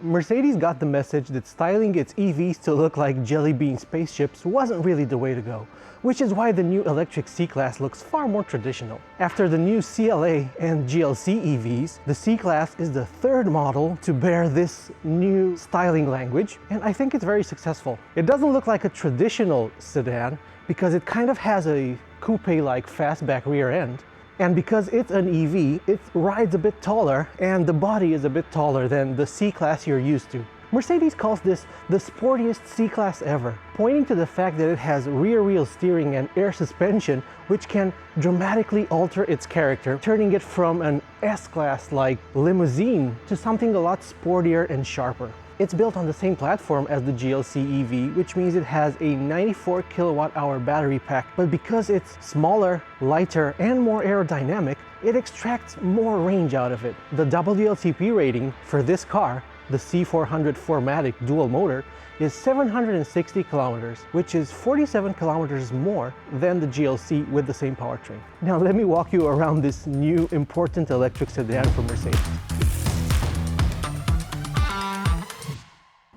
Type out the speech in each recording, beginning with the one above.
Mercedes got the message that styling its EVs to look like jellybean spaceships wasn't really the way to go, which is why the new electric C-Class looks far more traditional. After the new CLA and GLC EVs, the C-Class is the third model to bear this new styling language, and I think it's very successful. It doesn't look like a traditional sedan because it kind of has a coupe-like fastback rear end. And because it's an EV, it rides a bit taller and the body is a bit taller than the C-Class you're used to. Mercedes calls this the sportiest C-Class ever, pointing to the fact that it has rear-wheel steering and air suspension, which can dramatically alter its character, turning it from an S-Class-like limousine to something a lot sportier and sharper. It's built on the same platform as the GLC EV, which means it has a 94 kilowatt-hour battery pack, but because it's smaller, lighter, and more aerodynamic, it extracts more range out of it. The WLTP rating for this car, the C400 4MATIC dual motor, is 760 kilometers, which is 47 kilometers more than the GLC with the same powertrain. Now let me walk you around this new important electric sedan from Mercedes.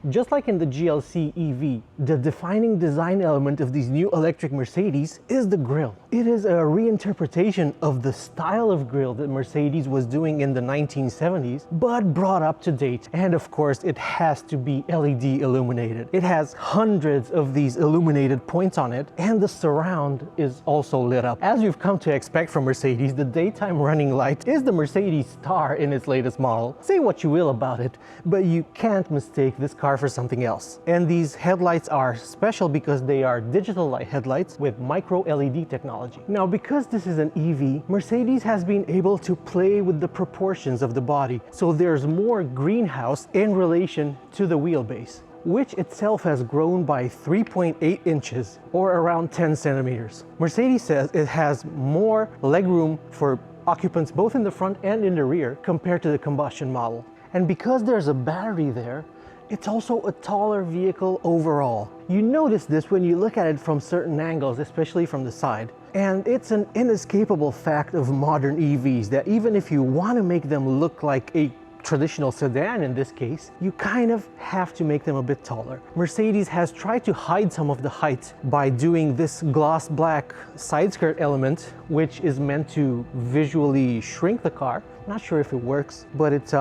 Just like in the GLC EV, the defining design element of these new electric Mercedes is the grille. It is a reinterpretation of the style of grille that Mercedes was doing in the 1970s, but brought up to date. And of course, it has to be LED illuminated. It has hundreds of these illuminated points on it, and the surround is also lit up. As you've come to expect from Mercedes, the daytime running light is the Mercedes Star in its latest model. Say what you will about it, but you can't mistake this car for something else. And these headlights are special because they are digital light headlights with micro LED technology. Now, because this is an EV, Mercedes has been able to play with the proportions of the body, so there's more greenhouse in relation to the wheelbase, which itself has grown by 3.8 inches or around 10 centimeters. Mercedes says it has more legroom for occupants both in the front and in the rear compared to the combustion model. And because there's a battery there, it's also a taller vehicle overall. You notice this when you look at it from certain angles, especially from the side. And it's an inescapable fact of modern EVs that even if you want to make them look like a traditional sedan in this case, you kind of have to make them a bit taller. Mercedes has tried to hide some of the height by doing this gloss black side skirt element, which is meant to visually shrink the car. Not sure if it works, but it's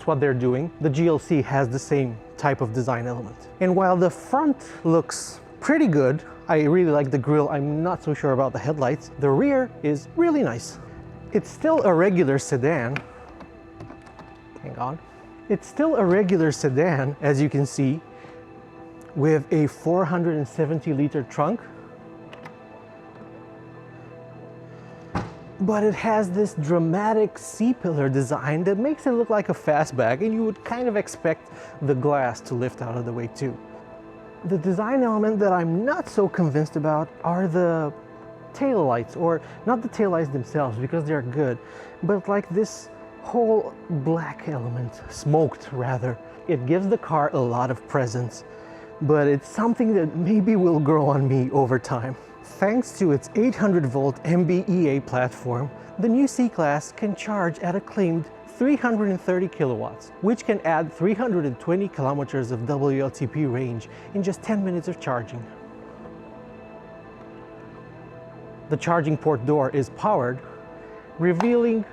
what they're doing. The GLC has the same type of design element. And while the front looks pretty good, I really like the grille, I'm not so sure about the headlights, the rear is really nice. It's still a regular sedan. Hang on. It's still a regular sedan, as you can see, with a 470-liter trunk. But it has this dramatic C-pillar design that makes it look like a fastback, and you would kind of expect the glass to lift out of the way too. The design element that I'm not so convinced about are the tail lights, or not the tail lights themselves because they're good, but like this whole black element, smoked rather. It gives the car a lot of presence, but it's something that maybe will grow on me over time. Thanks to its 800-volt MB-EA platform, the new C-Class can charge at a claimed 330 kilowatts, which can add 320 kilometers of WLTP range in just 10 minutes of charging. The charging port door is powered, revealing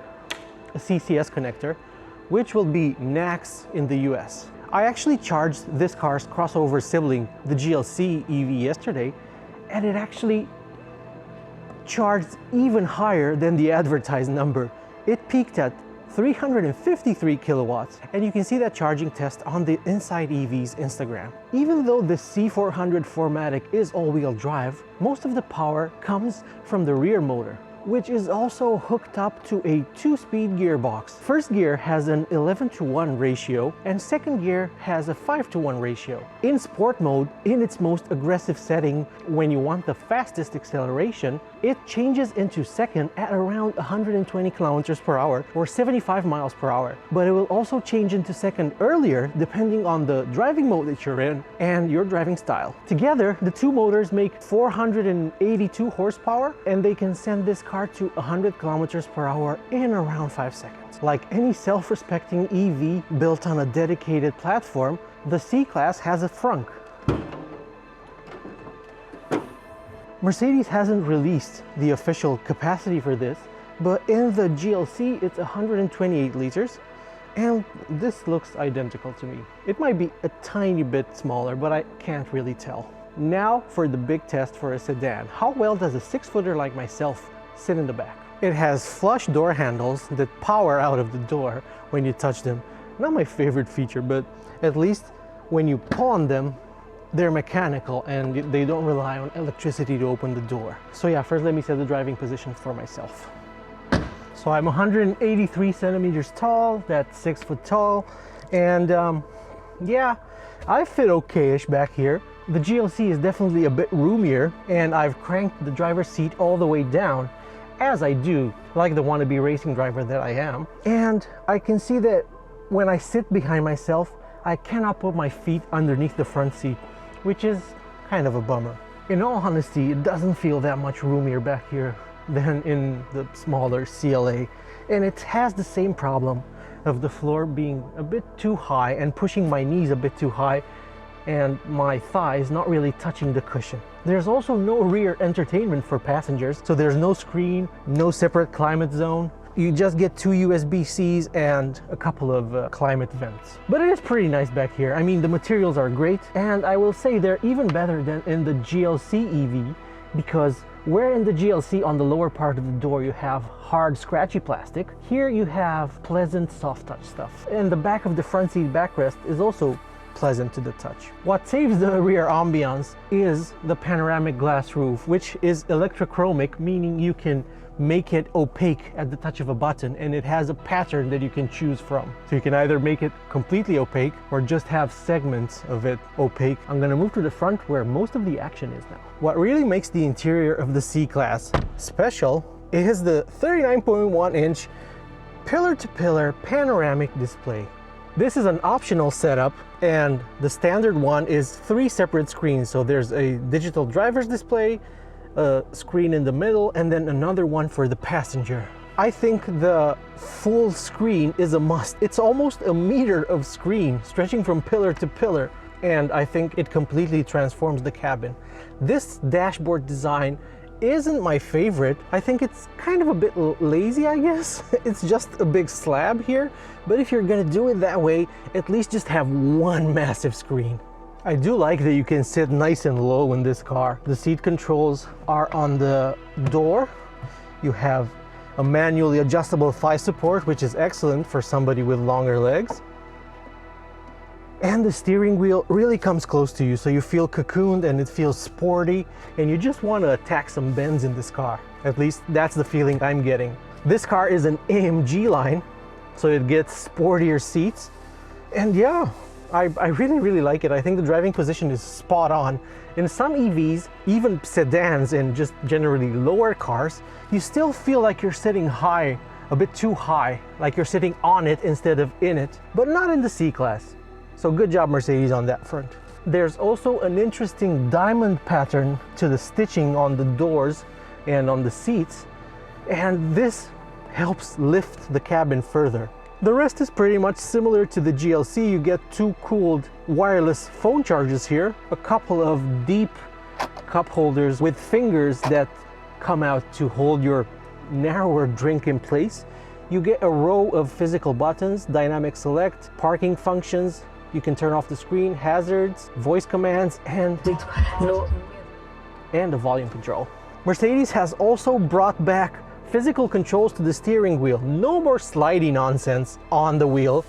a CCS connector, which will be NACS in the US. I actually charged this car's crossover sibling, the GLC EV, yesterday, and it actually charged even higher than the advertised number. It peaked at 353 kilowatts, and you can see that charging test on the InsideEVs Instagram. Even though the C400 4MATIC is all-wheel drive, most of the power comes from the rear motor, which is also hooked up to a 2-speed gearbox. First gear has an 11:1 ratio, and second gear has a 5:1 ratio. In sport mode, in its most aggressive setting, when you want the fastest acceleration, it changes into second at around 120 kilometers per hour or 75 miles per hour. But it will also change into second earlier depending on the driving mode that you're in and your driving style. Together, the two motors make 482 horsepower, and they can send this car to 100 kilometers per hour in around 5 seconds. Like any self-respecting EV built on a dedicated platform, the C-Class has a frunk. Mercedes hasn't released the official capacity for this, but in the GLC it's 128 liters, and this looks identical to me. It might be a tiny bit smaller, but I can't really tell. Now for the big test for a sedan. How well does a 6-footer like myself sit in the back? It has flush door handles that power out of the door when you touch them. Not my favorite feature, but at least when you pull on them, they're mechanical and they don't rely on electricity to open the door. So yeah, first let me set the driving position for myself. So I'm 183 centimeters tall, that's 6 foot tall, and yeah, I fit okay-ish back here. The GLC is definitely a bit roomier, and I've cranked the driver's seat all the way down, as I do, like the wannabe racing driver that I am. And I can see that when I sit behind myself, I cannot put my feet underneath the front seat, which is kind of a bummer. In all honesty, it doesn't feel that much roomier back here than in the smaller CLA. And it has the same problem of the floor being a bit too high and pushing my knees a bit too high and my thighs not really touching the cushion. There's also no rear entertainment for passengers, so there's no screen, no separate climate zone. You just get 2 USB-Cs and a couple of climate vents. But it is pretty nice back here. I mean, the materials are great, and I will say they're even better than in the GLC EV, because where in the GLC on the lower part of the door you have hard scratchy plastic, here you have pleasant soft touch stuff. And the back of the front seat backrest is also pleasant to the touch. What saves the rear ambiance is the panoramic glass roof, which is electrochromic, meaning you can make it opaque at the touch of a button, and it has a pattern that you can choose from. So you can either make it completely opaque or just have segments of it opaque. I'm gonna move to the front where most of the action is now. What really makes the interior of the C-Class special is the 39.1-inch pillar-to-pillar panoramic display. This is an optional setup, and the standard one is 3 separate screens. So there's a digital driver's display, a screen in the middle, and then another one for the passenger. I think the full screen is a must. It's almost a meter of screen stretching from pillar to pillar, and I think it completely transforms the cabin. This dashboard design isn't my favorite. I think it's kind of a bit lazy, I guess. It's just a big slab here, but if you're gonna do it that way, at least just have one massive screen. I do like that you can sit nice and low in this car. The seat controls are on the door. You have a manually adjustable thigh support, which is excellent for somebody with longer legs. And the steering wheel really comes close to you, so you feel cocooned and it feels sporty, and you just want to attack some bends in this car. At least that's the feeling I'm getting. This car is an AMG line, so it gets sportier seats. And yeah, I really like it. I think the driving position is spot on. In some EVs, even sedans and just generally lower cars, you still feel like you're sitting high, a bit too high, like you're sitting on it instead of in it, but not in the C-Class. So good job, Mercedes, on that front. There's also an interesting diamond pattern to the stitching on the doors and on the seats, and this helps lift the cabin further. The rest is pretty much similar to the GLC. You get 2 cooled wireless phone chargers here, a couple of deep cup holders with fingers that come out to hold your narrower drink in place. You get a row of physical buttons, dynamic select, parking functions. You can turn off the screen, hazards, voice commands, and a volume control. Mercedes has also brought back physical controls to the steering wheel. No more slidey nonsense on the wheel.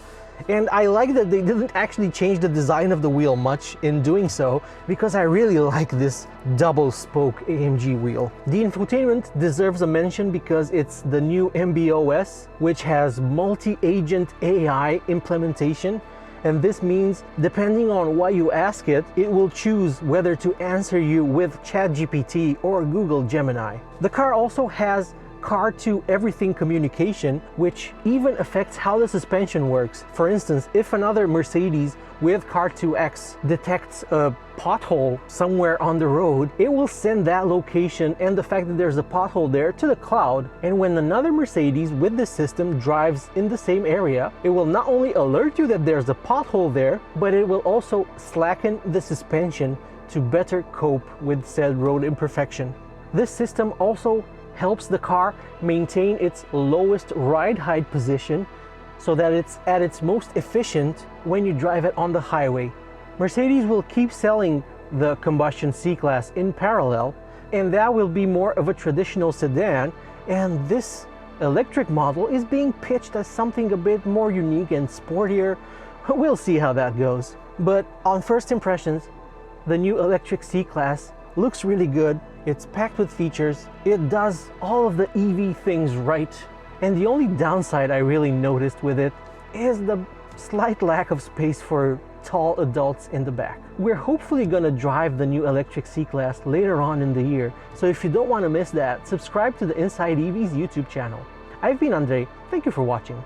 And I like that they didn't actually change the design of the wheel much in doing so, because I really like this double spoke AMG wheel. The infotainment deserves a mention because it's the new MB.OS, which has multi-agent AI implementation. And this means, depending on what you ask it, it will choose whether to answer you with ChatGPT or Google Gemini. The car also has car-to-everything communication, which even affects how the suspension works. For instance, if another Mercedes with Car2X detects a pothole somewhere on the road, it will send that location and the fact that there's a pothole there to the cloud. And when another Mercedes with this system drives in the same area, it will not only alert you that there's a pothole there, but it will also slacken the suspension to better cope with said road imperfection. This system also helps the car maintain its lowest ride height position so that it's at its most efficient when you drive it on the highway. Mercedes will keep selling the combustion C-Class in parallel, and that will be more of a traditional sedan, and this electric model is being pitched as something a bit more unique and sportier. We'll see how that goes. But on first impressions, the new electric C-Class looks really good. It's packed with features. It does all of the EV things right. And the only downside I really noticed with it is the slight lack of space for tall adults in the back. We're hopefully gonna drive the new electric C-Class later on in the year. So if you don't want to miss that, subscribe to the InsideEVs YouTube channel. I've been Andre. Thank you for watching.